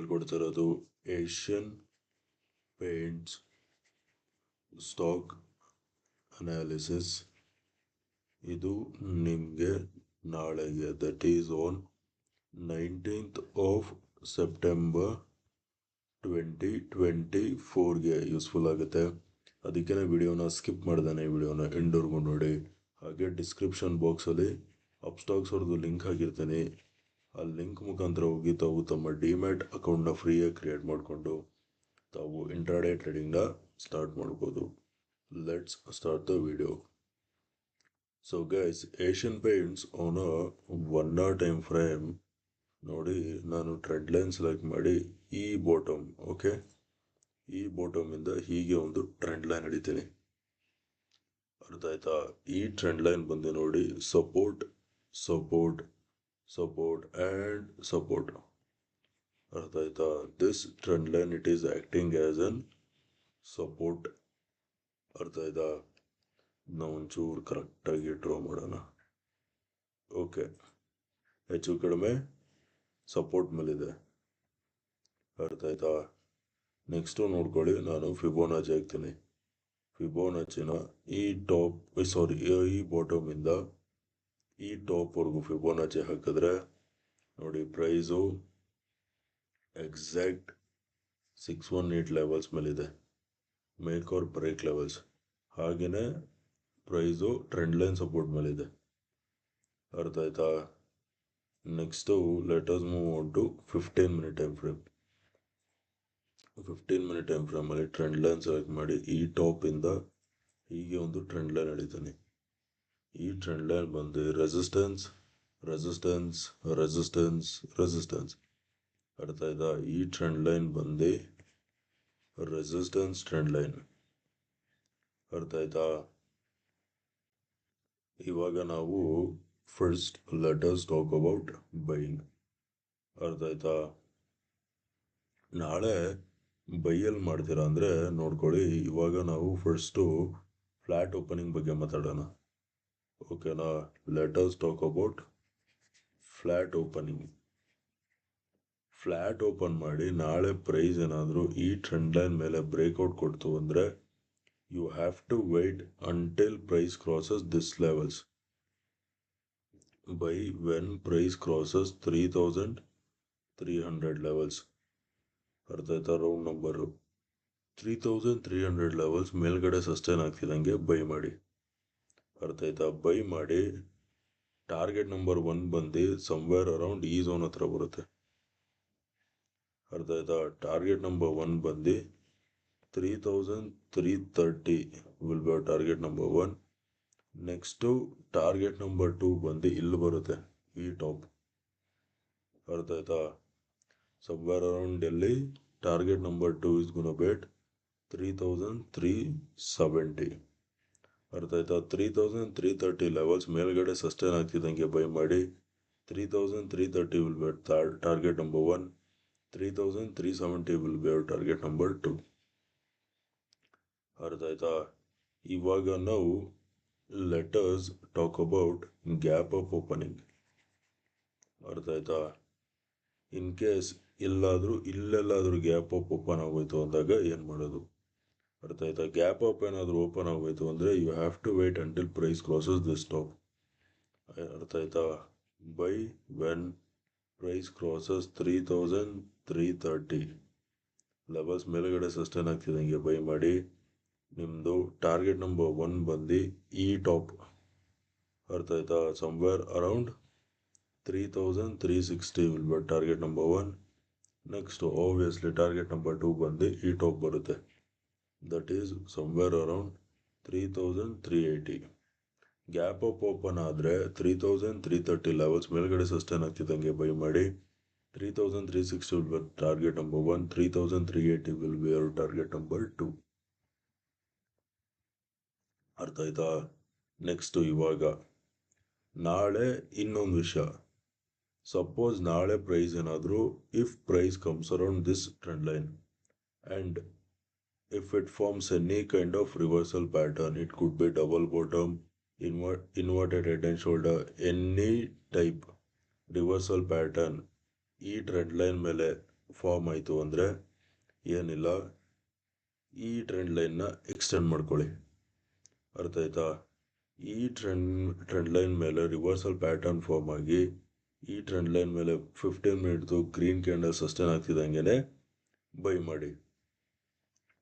ಹೇಳ್ಕೊಡ್ತಿರೋದು Asian Paints stock analysis. ಇದು ನಿಮಗೆ ನಾಳೆಗೆ that is on 19th of September 2024ಗೆ ಯೂಸ್ಫುಲ್ ಆಗುತ್ತೆ. ಅದಕ್ಕೆ ವಿಡಿಯೋನ ಸ್ಕಿಪ್ ಮಾಡ್ದಾನೆ ವಿಡಿಯೋನ ಎಂಡ್ವರೆಗೂ ನೋಡಿ. ಹಾಗೆ ಡಿಸ್ಕ್ರಿಪ್ಷನ್ ಬಾಕ್ಸಲ್ಲಿ ಅಪ್ಸ್ಟಾಕ್ಸ್ ಅವ್ರದ್ದು ಲಿಂಕ್ ಹಾಕಿರ್ತೀನಿ. ಆ ಲಿಂಕ್ ಮುಖಾಂತರ ಹೋಗಿ ತಾವು ತಮ್ಮ ಡಿಮ್ಯಾಟ್ ಅಕೌಂಟ್ನ ಫ್ರೀಯಾಗಿ ಕ್ರಿಯೇಟ್ ಮಾಡಿಕೊಂಡು ತಾವು ಇಂಟ್ರಾಡೇ ಟ್ರೇಡಿಂಗ್ನ ಸ್ಟಾರ್ಟ್ ಮಾಡ್ಬೋದು. Let's start the video. So guys, Asian paints on a 1 hour time frame ನೋಡಿ. ನಾನು ಟ್ರೆಂಡ್ ಲೈನ್ ಸೆಲೆಕ್ಟ್ ಮಾಡಿ ಈ ಬಾಟಮ್, ಓಕೆ, ಈ ಬಾಟಮ್ ಇಂದ ಹೀಗೆ ಒಂದು ಟ್ರೆಂಡ್ ಲೈನ್ ಹಿಡಿತೀನಿ. ಅರ್ಥ ಆಯ್ತಾ? ಈ ಟ್ರೆಂಡ್ ಲೈನ್ ಬಂದು ನೋಡಿ support support support and support. ಅರ್ಥ ಆಯ್ತಾ? This trend line it is acting as an support. ಅರ್ಥ ಆಯ್ತಾ? ನಾವು ಒಂಚೂರು ಕರೆಕ್ಟಾಗಿ ಡ್ರಾ ಮಾಡೋಣ. ಓಕೆ, ಹೆಚ್ಚು ಕಡಿಮೆ ಸಪೋರ್ಟ್ ಮೇಲಿದೆ. ಅರ್ಥ ಆಯ್ತಾ? ನೆಕ್ಸ್ಟು ನೋಡ್ಕೊಳ್ಳಿ, ನಾನು ಫಿಬೋನಾಚಿ ಹಾಕ್ತೀನಿ. ಫಿಬೋನಾಚಿನ ಈ ಟಾಪ್ ಈ ಬಾಟಮ್ ಇಂದ ಈ ಟಾಪ್ವರೆಗೂ ಫಿಬೋನಾಚಿ ಹಾಕಿದ್ರೆ ನೋಡಿ ಪ್ರೈಸು ಎಕ್ಸಾಕ್ಟ್ 618 ಲೆವೆಲ್ಸ್ ಮೇಲಿದೆ, ಮೇಕ್ ಆರ್ ಬ್ರೇಕ್ ಲೆವೆಲ್ಸ್. ಹಾಗೆಯೇ ಪ್ರೈಸು ಟ್ರೆಂಡ್ ಲೈನ್ ಸಪೋರ್ಟ್ ಮೇಲಿದೆ. ಅರ್ಥ ಆಯ್ತಾ? Next let us move on to 15 minute time frame. 15 minute time ಫ್ರೇಮಲ್ಲಿ ಟ್ರೆಂಡ್ ಲೈನ್ ಸೆಲೆಕ್ಟ್ ಮಾಡಿ ಈ ಟಾಪಿಂದ ಹೀಗೆ ಒಂದು ಟ್ರೆಂಡ್ ಲೈನ್ ಹಿಡಿತೀನಿ. ಈ ಟ್ರೆಂಡ್ ಲೈನ್ ಬಂದು ರೆಸಿಸ್ಟೆನ್ಸ್ ರೆಸಿಸ್ಟೆನ್ಸ್ ರೆಸಿಸ್ಟೆನ್ಸ್ ರೆಸಿಸ್ಟೆನ್ಸ್. ಅರ್ಥ ಆಯ್ತಾ? ಈ ಟ್ರೆಂಡ್ ಲೈನ್ ಬಂದು ರೆಸಿಸ್ಟೆನ್ಸ್ ಟ್ರೆಂಡ್ ಲೈನ್. ಅರ್ಥ ಆಯ್ತಾ? ಇವಾಗ ನಾವು first let us talk about buying. ಅರ್ಥ ಆಯ್ತಾ? ನಾಳೆ ಬೈಯಲ್ಲಿ ಮಾಡ್ತೀರಾ ಅಂದರೆ ನೋಡ್ಕೊಳ್ಳಿ. ಇವಾಗ ನಾವು ಫಸ್ಟು ಫ್ಲ್ಯಾಟ್ ಓಪನಿಂಗ್ ಬಗ್ಗೆ ಮಾತಾಡೋಣ. ಓಕೆನಾ? Let us talk about flat opening. Flat open ಮಾಡಿ ನಾಳೆ ಪ್ರೈಸ್ ಏನಾದರೂ ಈ ಟ್ರೆಂಡ್ ಲೈನ್ ಮೇಲೆ ಬ್ರೇಕ್ಔಟ್ ಕೊಡ್ತು ಅಂದರೆ you have to wait until price crosses this levels. Buy when price crosses 3300 levels. ಅರ್ಥ ಆಯ್ತಾ? ರೌಂಡ್ ನಂಬರು 3300 ಲೆವೆಲ್ಸ್ ಮೇಲ್ಗಡೆ ಸಸ್ಟೈನ್ ಆಗ್ತಿದ್ದಂಗೆ ಬೈ ಮಾಡಿ. ಅರ್ಥ ಆಯ್ತಾ? ಬೈ ಮಾಡಿ ಟಾರ್ಗೆಟ್ ನಂಬರ್ 1 ಬಂದು ಸಮ್ವೇರ್ ಅರೌಂಡ್ ಈ ಝೋನ್ ಹತ್ರ ಬರುತ್ತೆ. ಅರ್ಥ ಆಯ್ತಾ? ಟಾರ್ಗೆಟ್ ನಂಬರ್ 1 ಬಂದು 3330 will be target number 1. Next target number 2 ಬಂದು ಇಲ್ಲಿ ಬರುತ್ತೆ, ಈ ಟಾಪ್. ಅರ್ಥ ಆಯ್ತಾ? ಸಮ್ವೇರ್ ಅರೌಂಡ್ ಎಲ್ಲಿ ಟಾರ್ಗೆಟ್ ನಂಬರ್ 2 ಇಸ್ ಗುನ ಬೇಟ್ 3370. ಅರ್ಥ ಆಯ್ತಾ? 3330 ಲೆವೆಲ್ಸ್ ಮೇಲ್ಗಡೆ ಸಸ್ಟೈನ್ ಆಗ್ತಿದ್ದಂಗೆ ಬೈ ಮಾಡಿ 3330 will be target number 1, 3370 will be target number 2. ಅರ್ಥ ಆಯ್ತಾ? ಇವಾಗ ನಾವು let us talk about gap up opening. ಅರ್ಥ ಆಯ್ತಾ? ಇನ್ ಕೇಸ್ ಇಲ್ಲೆಲ್ಲಾದರೂ ಗ್ಯಾಪ್ ಅಪ್ ಓಪನ್ ಆಗೋಯ್ತು ಅಂದಾಗ ಏನು ಮಾಡೋದು? ಅರ್ಥ ಆಯ್ತಾ? ಗ್ಯಾಪ್ ಅಪ್ ಏನಾದರೂ ಓಪನ್ ಆಗೋಯ್ತು ಅಂದರೆ you have to wait until price crosses this top. ಅರ್ಥ ಆಯ್ತಾ? Buy when price crosses 3330 levels ಮೇಲ್ಗಡೆ ಸಸ್ಟೈನ್ ಆಗ್ತಿದ್ದಂಗೆ ಬೈ ಮಾಡಿ. ನಿಮ್ಮದು ಟಾರ್ಗೆಟ್ ನಂಬರ್ 1 ಬಂದು ಈ ಟಾಪ್. ಅರ್ಥ ಆಯ್ತಾ? Somewhere around 3360 will be target number 1. Next obviously target number 2 ಬಂದು ಈ ಟಾಪ್ ಬರುತ್ತೆ, that is somewhere around 3380. Gap up open ಆದರೆ 3330 ಲೆವೆಲ್ಸ್ ಮೇಲ್ಗಡೆ ಸಸ್ಟೈನ್ ಆಗ್ತಿದ್ದಂಗೆ ಬೈ ಮಾಡಿ 3360 will be target number 1, 3380 will be our target number 2. ಅರ್ಥ ಆಯ್ತಾ? ನೆಕ್ಸ್ಟು ಇವಾಗ ನಾಳೆ ಇನ್ನೊಂದು ವಿಷಯ. ಸಪೋಸ್ ನಾಳೆ ಪ್ರೈಸ್ ಏನಾದರೂ if price comes around this trend line and if it forms any kind of reversal pattern, it could be double bottom, inverted head and shoulder, any type reversal pattern ಈ trend line ಮೇಲೆ form ಆಯಿತು ಅಂದರೆ ಏನಿಲ್ಲ, ಈ trend ಲೈನ್ನ extend ಮಾಡ್ಕೊಳ್ಳಿ. ಅರ್ಥ ಆಯ್ತಾ? ಈ ಟ್ರೆಂಡ್ ಲೈನ್ ಮೇಲೆ ರಿವರ್ಸಲ್ ಪ್ಯಾಟರ್ನ್ ಫಾರ್ಮ್ ಆಗಿ ಈ ಟ್ರೆಂಡ್ ಲೈನ್ ಮೇಲೆ 15 ಮಿನಿಟ್ದು ಗ್ರೀನ್ ಕ್ಯಾಂಡಲ್ ಸಸ್ಟೈನ್ ಆಗ್ತಿದ್ದಂಗೆ ಬೈ ಮಾಡಿ.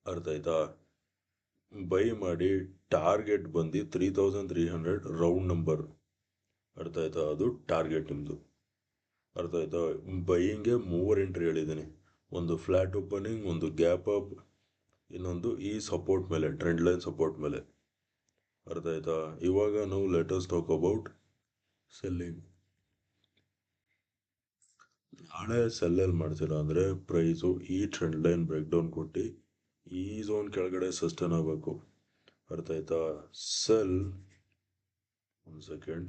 ಅರ್ಥ ಆಯ್ತಾ? ಬೈ ಮಾಡಿ. ಟಾರ್ಗೆಟ್ ಬಂದು 3300 ರೌಂಡ್ ನಂಬರ್. ಅರ್ಥ ಆಯ್ತಾ? ಅದು ಟಾರ್ಗೆಟ್ ನಿಮ್ಮದು. ಅರ್ಥ ಆಯ್ತಾ? ಬೈಯಿಂಗ್ಗೆ 3 ಎಂಟ್ರಿ ಹೇಳಿದ್ದೀನಿ. ಒಂದು ಫ್ಲ್ಯಾಟ್ ಓಪನಿಂಗ್, ಒಂದು ಗ್ಯಾಪ್ ಅಪ್, ಇನ್ನೊಂದು ಈ ಸಪೋರ್ಟ್ ಮೇಲೆ, ಟ್ರೆಂಡ್ ಲೈನ್ ಸಪೋರ್ಟ್ ಮೇಲೆ. ಅರ್ಥ ಆಯ್ತಾ? ಇವಾಗ ನಾವು ಲೆಟಸ್ ಟಾಕ್ ಅಬೌಟ್ ಸೆಲ್ಲಿಂಗ್. ನಾಳೆ ಸೆಲ್ಲಲ್ಲಿ ಮಾಡ್ತೀರಾ ಅಂದರೆ ಪ್ರೈಸು ಈ ಟ್ರೆಂಡ್ ಲೈನ್ ಬ್ರೇಕ್ ಡೌನ್ ಕೊಟ್ಟು ಈ ಝೋನ್ ಕೆಳಗಡೆ ಸಸ್ಟೈನ್ ಆಗಬೇಕು. ಅರ್ಥ ಆಯ್ತಾ? ಸೆಲ್, ಒಂದು second,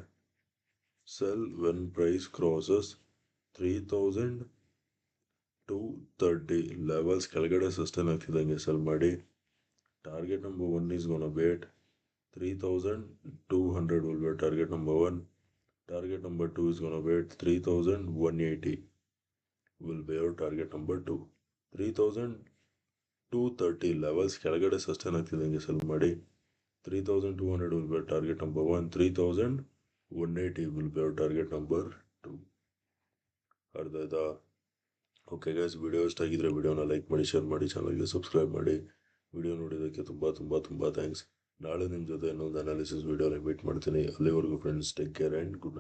sell when price crosses 3230 levels ಕೆಳಗಡೆ ಸಸ್ಟೈನ್ ಆಗ್ತಿದ್ದಂಗೆ ಸೆಲ್ ಮಾಡಿ. Target number 1 is gonna wait 3200 will be target number 1. Target number 2 is gonna wait 3180 will be your target number 2. 3230 levels ಕೆಳಗಡೆ sustain ಆಗ್ತಿದ್ದಂಗೆ sell ಮಾಡಿ. 3200 will be target number 1. 3180 will be your target number 2. ಅರ್ಥ ಆಯ್ತಾ? Okay guys, video ಇಷ್ಟ ಆಗಿದ್ರೆ ವಿಡಿಯೋನ like ಮಾಡಿ, share ಮಾಡಿ, ಚಾನಲ್ಗೆ ಸಬ್ಸ್ಕ್ರೈಬ್ ಮಾಡಿ. ವಿಡಿಯೋ ನೋಡಿದ್ದಕ್ಕೆ ತುಂಬ ಥ್ಯಾಂಕ್ಸ್. ನಾಳೆ ನಿಮ್ಮ ಜೊತೆ ಇನ್ನೊಂದು ಅನಾಲಿಸಿಸ್ ವಿಡಿಯೋನ ಮೀಟ್ ಮಾಡ್ತೀನಿ. ಅಲ್ಲಿವರೆಗೂ friends, take care and good night.